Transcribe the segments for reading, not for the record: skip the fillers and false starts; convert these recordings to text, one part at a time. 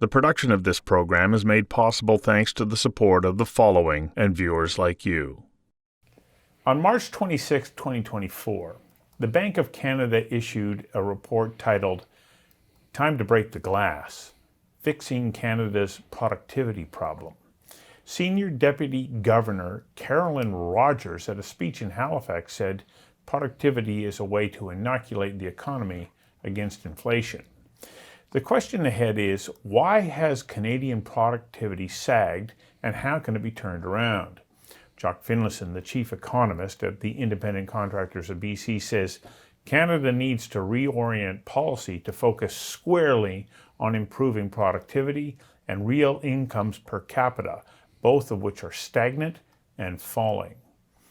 The production of this program is made possible thanks to the support of the following and viewers like you. On March 26, 2024, the Bank of Canada issued a report titled "Time to Break the Glass: Fixing Canada's Productivity Problem." Senior Deputy Governor Carolyn Rogers, at a speech in Halifax, said productivity is a way to inoculate the economy against inflation. The question ahead is, why has Canadian productivity sagged, and how can it be turned around? Jock Finlayson, the Chief Economist at the Independent Contractors of BC, says Canada needs to reorient policy to focus squarely on improving productivity and real incomes per capita, both of which are stagnant and falling.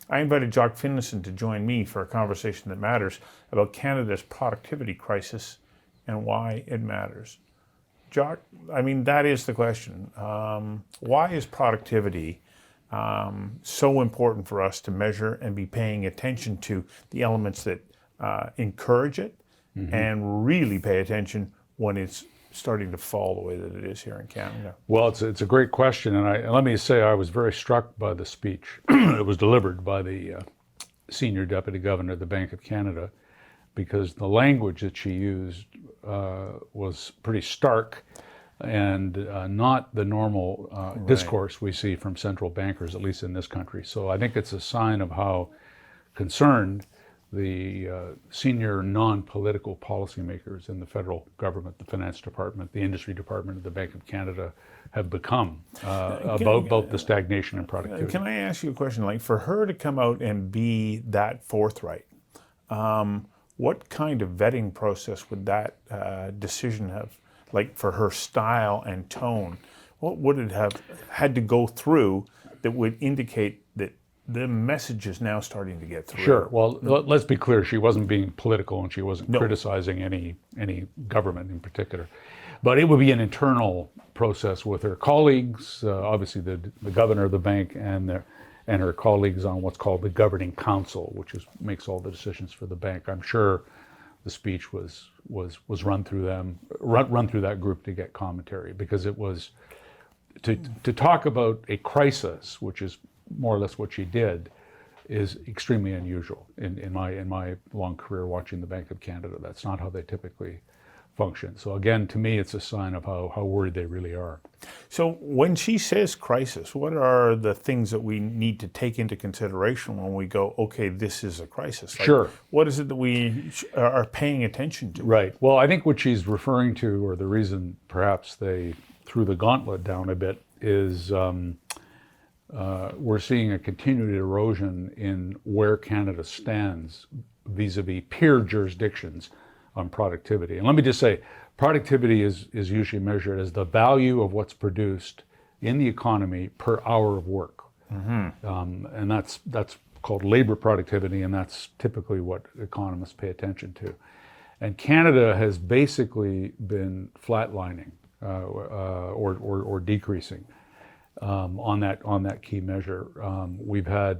I invited Jock Finlayson to join me for a conversation that matters about Canada's productivity crisis and why it matters. Jock, that is the question. Why is productivity so important for us to measure and be paying attention to the elements that encourage it, and really pay attention when it's starting to fall the way that it is here in Canada? Well, it's a great question, and let me say I was very struck by the speech. It was delivered by the Senior Deputy Governor of the Bank of Canada, because the language that she used was pretty stark and not the normal discourse we see from central bankers, at least in this country. So I think it's a sign of how concerned the senior non-political policymakers in the federal government, the finance department, the industry department of the Bank of Canada have become about both the stagnation and productivity. Can I ask you a question? Like, for her to come out and be that forthright, what kind of vetting process would that decision have? Like, for her style and tone, what would it have had to go through that would indicate that the message is now starting to get through? Sure. Well, let's be clear. She wasn't being political, and she wasn't criticizing any government in particular. But it would be an internal process with her colleagues, obviously the governor of the bank and her colleagues on what's called the governing council, which makes all the decisions for the bank. I'm sure the speech was run through that group to get commentary, because it was to talk about a crisis, which is more or less what she did, is extremely unusual in my long career watching the Bank of Canada. That's not how they typically function. So again, to me, it's a sign of how worried they really are. So when she says crisis, what are the things that we need to take into consideration when we go, okay, this is a crisis? Like, sure. What is it that we are paying attention to? Right. Well, I think what she's referring to, or the reason perhaps they threw the gauntlet down a bit, is we're seeing a continued erosion in where Canada stands vis-a-vis peer jurisdictions on productivity. And let me just say, productivity is usually measured as the value of what's produced in the economy per hour of work. And that's called labor productivity, and that's typically what economists pay attention to. And Canada has basically been flatlining or decreasing on that key measure. We've had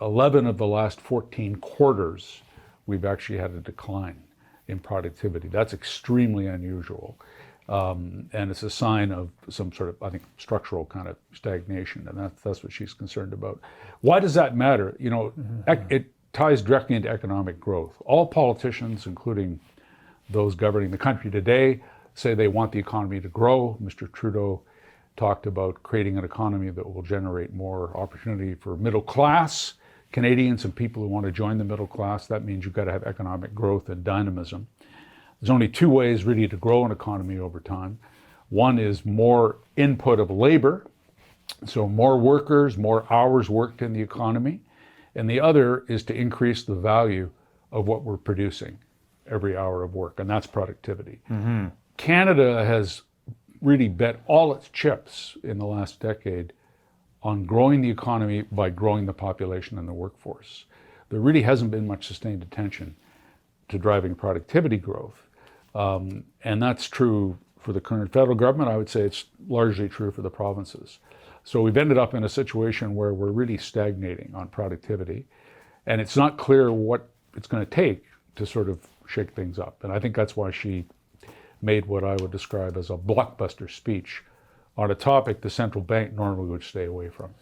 11 of the last 14 quarters we've actually had a decline in productivity. That's extremely unusual. And it's a sign of some sort of, I think, structural kind of stagnation, and that's what she's concerned about. Why does that matter? It ties directly into economic growth. All politicians, including those governing the country today, say they want the economy to grow. Mr. Trudeau talked about creating an economy that will generate more opportunity for middle class Canadians and people who want to join the middle class. That means you've got to have economic growth and dynamism. There's only two ways really to grow an economy over time. One is more input of labor, so more workers, more hours worked in the economy. And the other is to increase the value of what we're producing every hour of work, and that's productivity. Canada has really bet all its chips in the last decade on growing the economy by growing the population and the workforce. There really hasn't been much sustained attention to driving productivity growth. And that's true for the current federal government. I would say it's largely true for the provinces. So we've ended up in a situation where we're really stagnating on productivity, and it's not clear what it's going to take to sort of shake things up. And I think that's why she made what I would describe as a blockbuster speech on a topic the central bank normally would stay away from.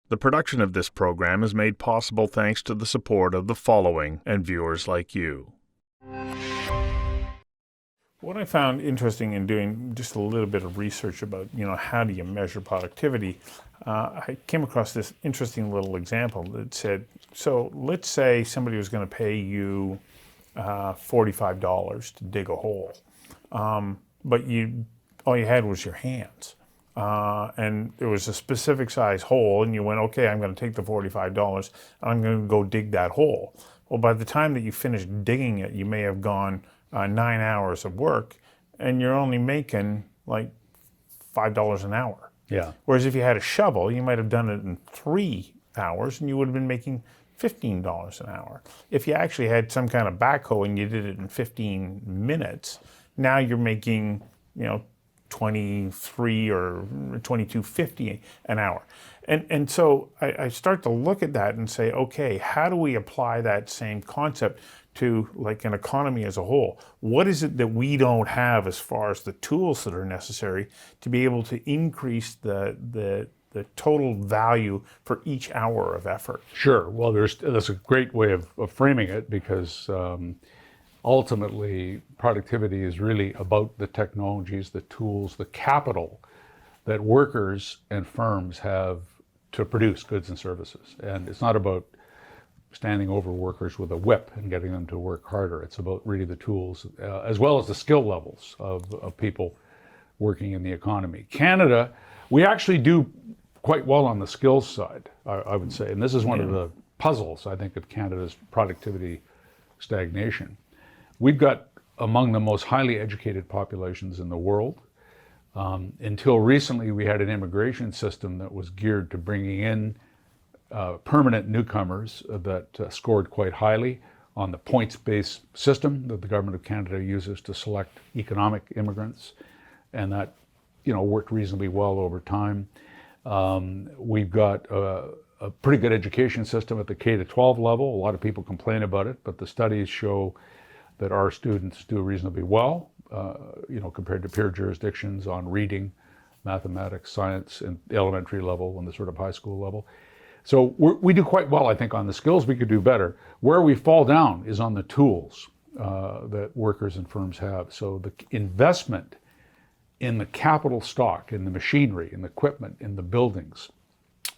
The production of this program is made possible thanks to the support of the following and viewers like you. What I found interesting in doing just a little bit of research about, how do you measure productivity, I came across this interesting little example that said, so let's say somebody was going to pay you $45 to dig a hole, but all you had was your hands. And it was a specific size hole, and you went, okay, I'm going to take the $45 and I'm going to go dig that hole. Well, by the time that you finished digging it, you may have gone 9 hours of work, and you're only making like $5 an hour. Yeah. Whereas if you had a shovel, you might have done it in 3 hours, and you would have been making $15 an hour. If you actually had some kind of backhoe and you did it in 15 minutes, now you're making, 23 or 22.50 an hour. And so I start to look at that and say, okay, how do we apply that same concept to like an economy as a whole? What is it that we don't have as far as the tools that are necessary to be able to increase the total value for each hour of effort? Sure. Well, that's a great way of framing it, because ultimately productivity is really about the technologies, the tools, the capital that workers and firms have to produce goods and services. And it's not about standing over workers with a whip and getting them to work harder. It's about really the tools, as well as the skill levels of people working in the economy. Canada, we actually do quite well on the skills side, I would say. And this is one of the puzzles, I think, of Canada's productivity stagnation. We've got among the most highly educated populations in the world. Until recently, we had an immigration system that was geared to bringing in permanent newcomers that scored quite highly on the points-based system that the Government of Canada uses to select economic immigrants, and that worked reasonably well over time. We've got a pretty good education system at the K-12 level. A lot of people complain about it, but the studies show that our students do reasonably well, compared to peer jurisdictions on reading, mathematics, science, and the elementary level and the sort of high school level. So we do quite well, I think, on the skills. We could do better. Where we fall down is on the tools that workers and firms have. So the investment in the capital stock, in the machinery, in the equipment, in the buildings,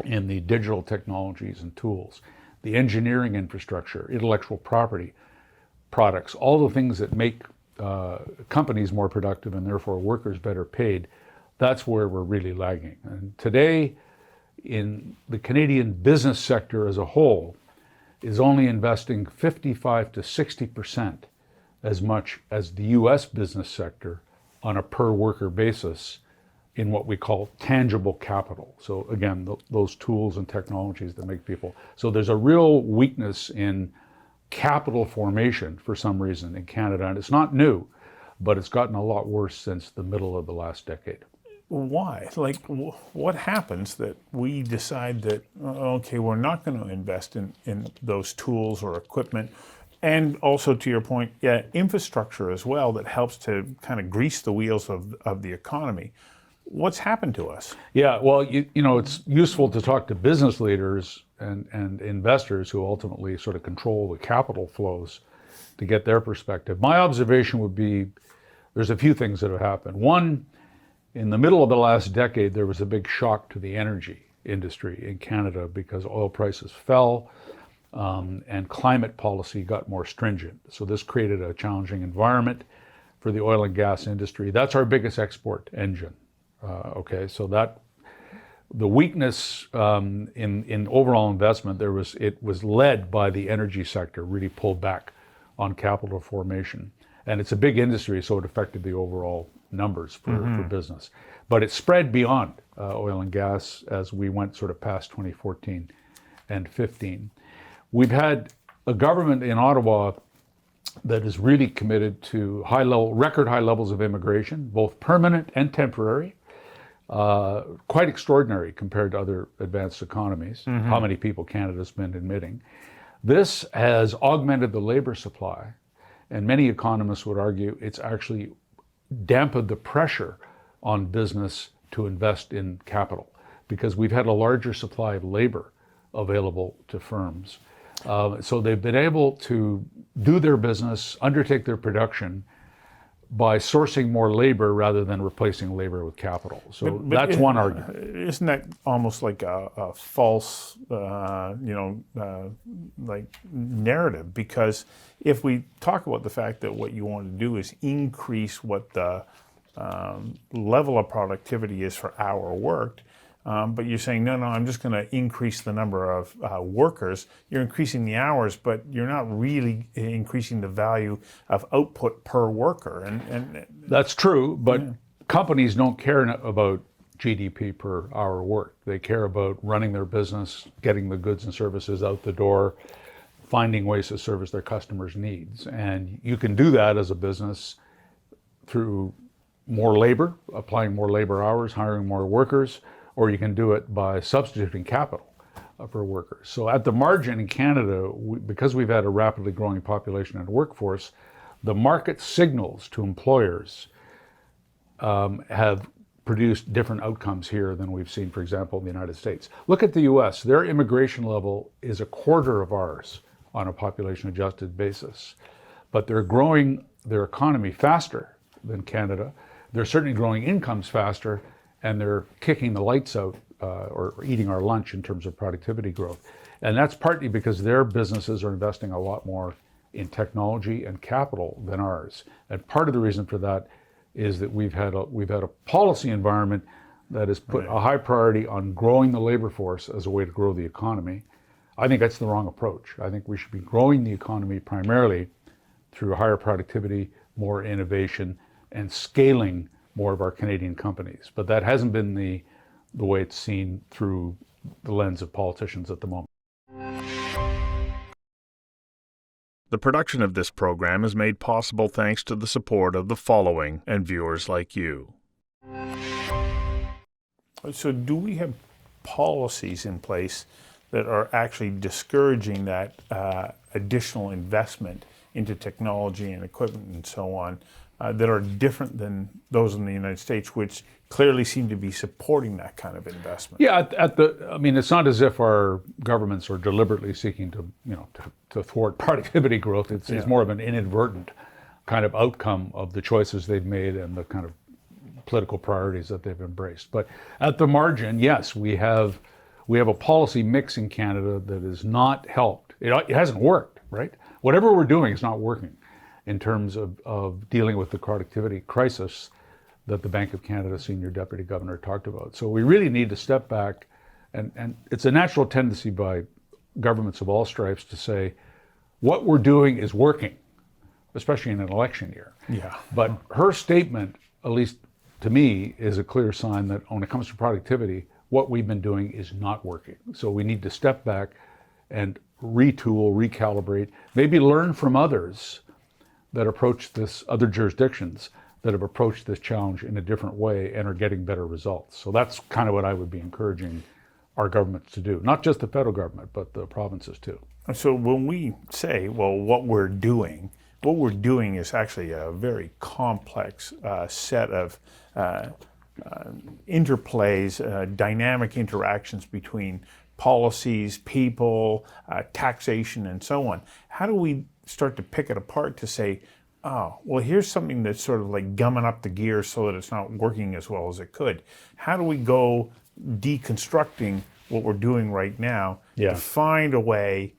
in the digital technologies and tools, the engineering infrastructure, intellectual property, products, all the things that make companies more productive and therefore workers better paid, that's where we're really lagging. And today, in the Canadian business sector as a whole, is only investing 55 to 60% as much as the US business sector on a per worker basis in what we call tangible capital. So again, those tools and technologies that make people. So there's a real weakness in capital formation for some reason in Canada, and it's not new, but it's gotten a lot worse since the middle of the last decade. Why? Like, what happens that we decide that, okay, we're not going to invest in those tools or equipment, and also, to your point, infrastructure as well that helps to kind of grease the wheels of the economy. What's happened to us? Yeah, well, it's useful to talk to business leaders and investors who ultimately sort of control the capital flows to get their perspective. My observation would be there's a few things that have happened. One, in the middle of the last decade, there was a big shock to the energy industry in Canada because oil prices fell and climate policy got more stringent. So this created a challenging environment for the oil and gas industry. That's our biggest export engine. So that the weakness in overall investment, it was led by the energy sector, really pulled back on capital formation. And it's a big industry, so it affected the overall numbers for business. But it spread beyond oil and gas as we went sort of past 2014 and 15. We've had a government in Ottawa that is really committed to record high levels of immigration, both permanent and temporary. Quite extraordinary compared to other advanced economies, how many people Canada's been admitting. This has augmented the labor supply And many economists would argue it's actually dampened the pressure on business to invest in capital because we've had a larger supply of labor available to firms. So they've been able to do their business, undertake their production by sourcing more labor rather than replacing labor with capital. So But that's one argument. Isn't that almost like a false, like narrative? Because if we talk about the fact that what you want to do is increase what the level of productivity is for hour worked, but you're saying, no, I'm just going to increase the number of workers. You're increasing the hours, but you're not really increasing the value of output per worker. And That's true, but companies don't care about GDP per hour worked. They care about running their business, getting the goods and services out the door, finding ways to service their customers' needs. And you can do that as a business through more labor, applying more labor hours, hiring more workers, or you can do it by substituting capital for workers. So at the margin in Canada, because we've had a rapidly growing population and workforce, the market signals to employers have produced different outcomes here than we've seen, for example, in the United States. Look at the US. Their immigration level is a quarter of ours on a population adjusted basis, but they're growing their economy faster than Canada. They're certainly growing incomes faster, and they're kicking the lights out or eating our lunch in terms of productivity growth. And that's partly because their businesses are investing a lot more in technology and capital than ours. And part of the reason for that is that we've had a policy environment that has put a high priority on growing the labor force as a way to grow the economy. I think that's the wrong approach. I think we should be growing the economy primarily through higher productivity, more innovation, and scaling more of our Canadian companies. But that hasn't been the way it's seen through the lens of politicians at the moment. The production of this program is made possible thanks to the support of the following and viewers like you. So do we have policies in place that are actually discouraging that additional investment into technology and equipment and so on that are different than those in the United States, which clearly seem to be supporting that kind of investment? Yeah, it's not as if our governments are deliberately seeking to thwart productivity growth. It's more of an inadvertent kind of outcome of the choices they've made and the kind of political priorities that they've embraced. But at the margin, yes, we have a policy mix in Canada that has not helped. It hasn't worked, right? Whatever we're doing is not working in terms of dealing with the productivity crisis that the Bank of Canada Senior Deputy Governor talked about. So we really need to step back, and it's a natural tendency by governments of all stripes to say, what we're doing is working, especially in an election year. Yeah. But her statement, at least to me, is a clear sign that when it comes to productivity, what we've been doing is not working. So we need to step back and retool, recalibrate, maybe learn from others that approach this, other jurisdictions that have approached this challenge in a different way and are getting better results. So that's kind of what I would be encouraging our governments to do, not just the federal government, but the provinces too. So when we say, well, what we're doing is actually a very complex set of interplays, dynamic interactions between policies, people, taxation, and so on. How do we start to pick it apart to say, oh, well, here's something that's sort of like gumming up the gears so that it's not working as well as it could? How do we go deconstructing what we're doing right now to find a way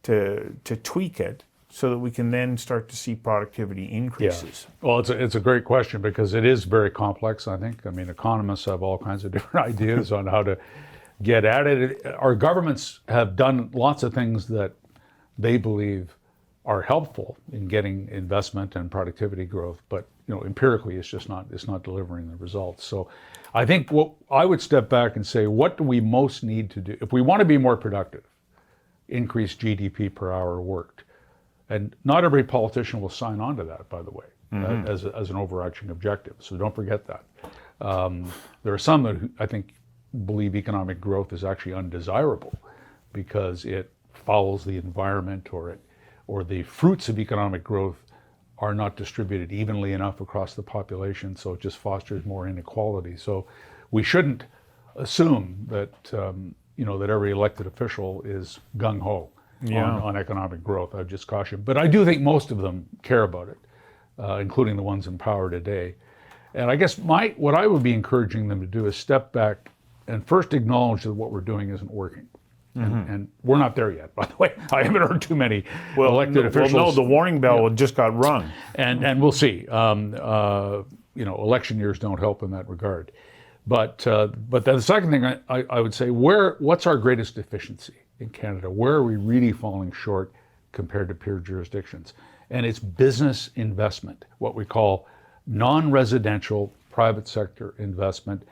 to tweak it so that we can then start to see productivity increases? Yeah. Well, it's a great question because it is very complex, I think. I mean, economists have all kinds of different ideas on how to get at it. Our governments have done lots of things that they believe are helpful in getting investment and productivity growth, but empirically it's not delivering the results. So I think what I would step back and say, what do we most need to do if we want to be more productive? Increase GDP per hour worked. And not every politician will sign on to that, by the way, as an overarching objective. So don't forget that. There are some that I think believe economic growth is actually undesirable because it fouls the environment or the fruits of economic growth are not distributed evenly enough across the population, so it just fosters more inequality. So we shouldn't assume that that every elected official is gung-ho on economic growth. I would just caution. But I do think most of them care about it, including the ones in power today. And I guess what I would be encouraging them to do is step back and first acknowledge that what we're doing isn't working. And we're not there yet, by the way. I haven't heard too many elected officials. Well, no, the warning bell just got rung. And we'll see. Election years don't help in that regard. But the second thing I would say, what's our greatest deficiency in Canada? Where are we really falling short compared to peer jurisdictions? And it's business investment, what we call non-residential private sector investment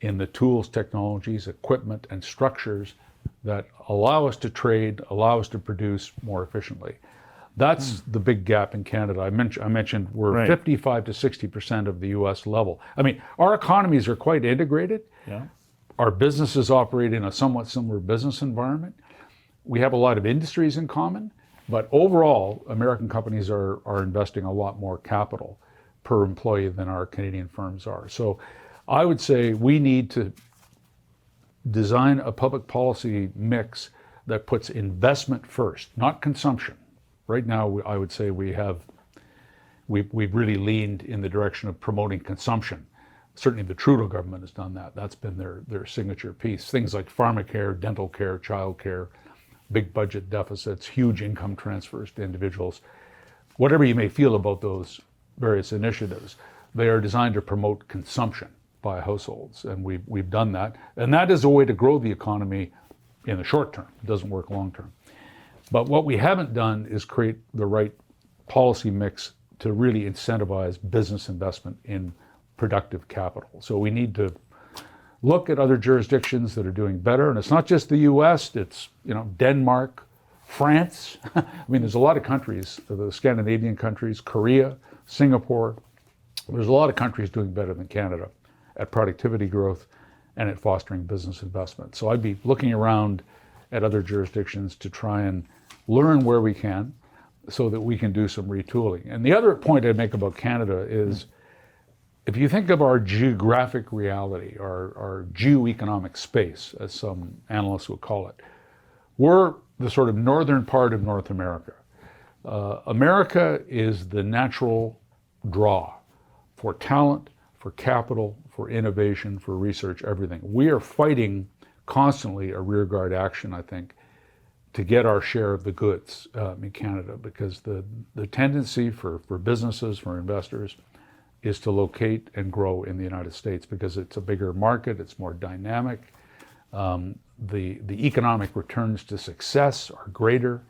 in the tools, technologies, equipment, and structures that allow us to trade, allow us to produce more efficiently. That's the big gap in Canada. I mentioned we're 55 to 60% of the US level. I mean, our economies are quite integrated. Yeah. Our businesses operate in a somewhat similar business environment. We have a lot of industries in common, but overall, American companies are investing a lot more capital per employee than our Canadian firms are. So I would say we need to design a public policy mix that puts investment first, not consumption. Right now, I would say we've really leaned in the direction of promoting consumption. Certainly the Trudeau government has done that. That's been their signature piece. Things like pharmacare, dental care, child care, big budget deficits, huge income transfers to individuals. Whatever you may feel about those various initiatives, they are designed to promote consumption by households, and we've done that. And that is a way to grow the economy in the short term. It doesn't work long term. But what we haven't done is create the right policy mix to really incentivize business investment in productive capital. So we need to look at other jurisdictions that are doing better. And it's not just the US, it's Denmark, France. I mean, there's a lot of countries, the Scandinavian countries, Korea, Singapore. There's a lot of countries doing better than Canada at productivity growth and at fostering business investment. So I'd be looking around at other jurisdictions to try and learn where we can so that we can do some retooling. And the other point I'd make about Canada is, if you think of our geographic reality, our geoeconomic space, as some analysts would call it, we're the sort of northern part of North America. America is the natural draw for talent, for capital, for innovation, for research, everything. We are fighting constantly a rearguard action, I think, to get our share of the goods in Canada, because the tendency for businesses, for investors, is to locate and grow in the United States because it's a bigger market, it's more dynamic. The economic returns to success are greater.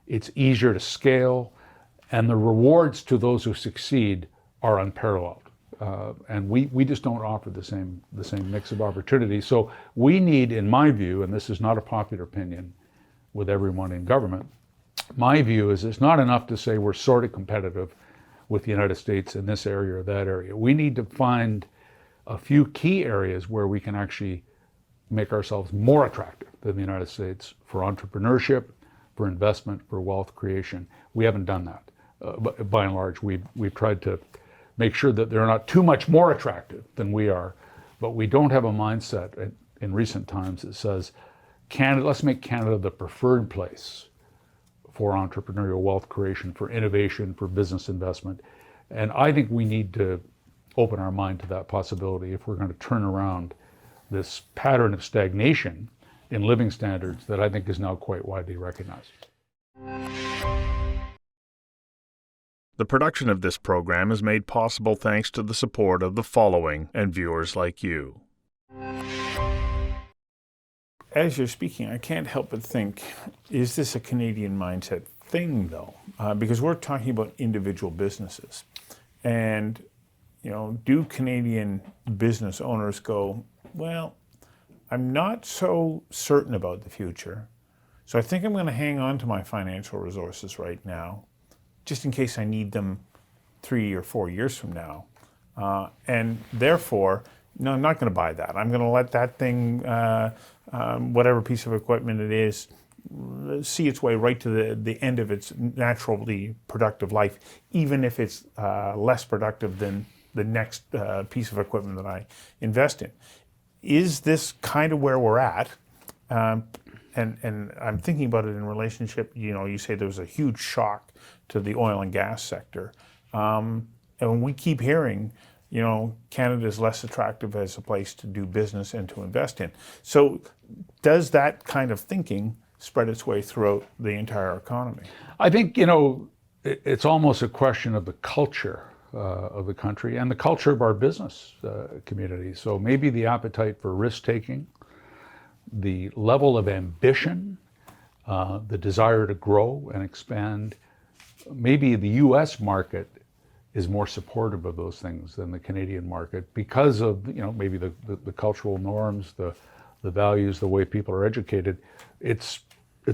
It's easier to scale, and the rewards to those who succeed are unparalleled. And we just don't offer the same mix of opportunity. So we need, in my view, and this is not a popular opinion with everyone in government, my view is it's not enough to say we're sort of competitive with the United States in this area or that area. We need to find a few key areas where we can actually make ourselves more attractive than the United States for entrepreneurship, for investment, for wealth creation. We haven't done that. But by and large, we've tried to make sure that they're not too much more attractive than we are, but we don't have a mindset in recent times that says, let's make Canada the preferred place for entrepreneurial wealth creation, for innovation, for business investment. And I think we need to open our mind to that possibility if we're going to turn around this pattern of stagnation in living standards that I think is now quite widely recognized. The production of this program is made possible thanks to the support of the following and viewers like you. As you're speaking, I can't help but think, is this a Canadian mindset thing, though? Because we're talking about individual businesses. And, do Canadian business owners go, well, I'm not so certain about the future, so I think I'm going to hang on to my financial resources right now, just in case I need them 3 or 4 years from now. And therefore, no, I'm not going to buy that. I'm going to let that thing, whatever piece of equipment it is, see its way right to the end of its naturally productive life, even if it's less productive than the next piece of equipment that I invest in. Is this kind of where we're at? And I'm thinking about it in relationship, you say there was a huge shock to the oil and gas sector. And we keep hearing, Canada is less attractive as a place to do business and to invest in. So does that kind of thinking spread its way throughout the entire economy? I think, it's almost a question of the culture of the country and the culture of our business community. So maybe the appetite for risk-taking, the level of ambition, the desire to grow and expand. Maybe the US market is more supportive of those things than the Canadian market because of, maybe the cultural norms, the values, the way people are educated. It's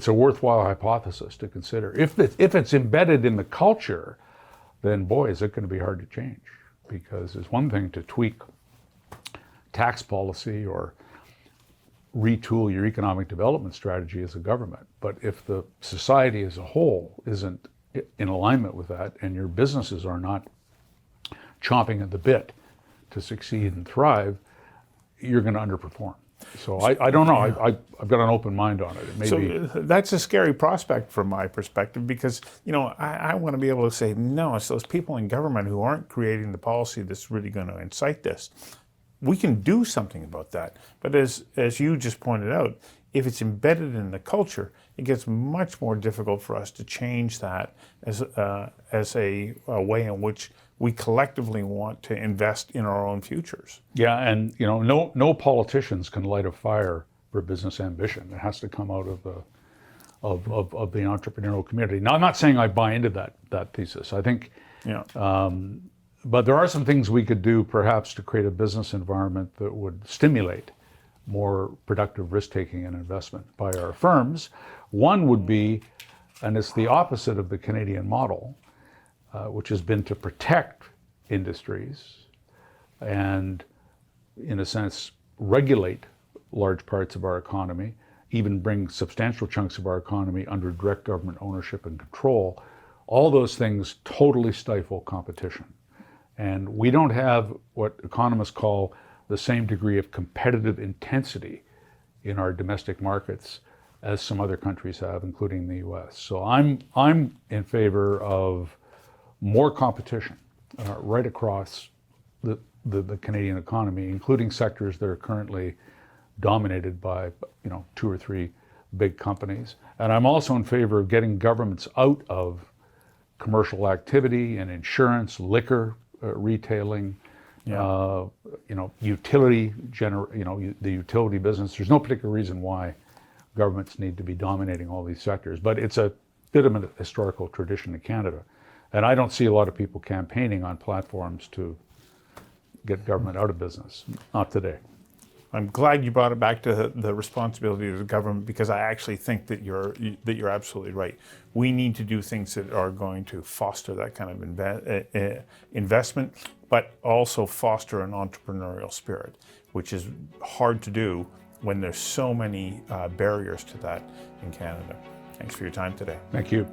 a worthwhile hypothesis to consider. If it's embedded in the culture, then boy, is it going to be hard to change, because it's one thing to tweak tax policy or retool your economic development strategy as a government. But if the society as a whole isn't in alignment with that, and your businesses are not chomping at the bit to succeed and thrive, you're going to underperform. So I don't know. I've got an open mind on it. So that's a scary prospect from my perspective, because I want to be able to say, no, it's those people in government who aren't creating the policy that's really going to incite this. We can do something about that. But as you just pointed out, if it's embedded in the culture, it gets much more difficult for us to change that as a way in which we collectively want to invest in our own futures. Yeah, and no politicians can light a fire for business ambition. It has to come out of the entrepreneurial community. Now, I'm not saying I buy into that thesis. I think, but there are some things we could do perhaps to create a business environment that would stimulate more productive risk-taking and investment by our firms. One would be, and it's the opposite of the Canadian model, which has been to protect industries and, in a sense, regulate large parts of our economy, even bring substantial chunks of our economy under direct government ownership and control. All those things totally stifle competition. And we don't have what economists call the same degree of competitive intensity in our domestic markets as some other countries have, including the US. So I'm in favor of more competition right across the Canadian economy, including sectors that are currently dominated by 2 or 3 big companies. And I'm also in favor of getting governments out of commercial activity and insurance, liquor, retailing, utility, the utility business. There's no particular reason why governments need to be dominating all these sectors, but it's a bit of a historical tradition in Canada. And I don't see a lot of people campaigning on platforms to get government out of business. Not today. I'm glad you brought it back to the responsibility of the government, because I actually think that you're absolutely right. We need to do things that are going to foster that kind of investment, but also foster an entrepreneurial spirit, which is hard to do when there's so many barriers to that in Canada. Thanks for your time today. Thank you.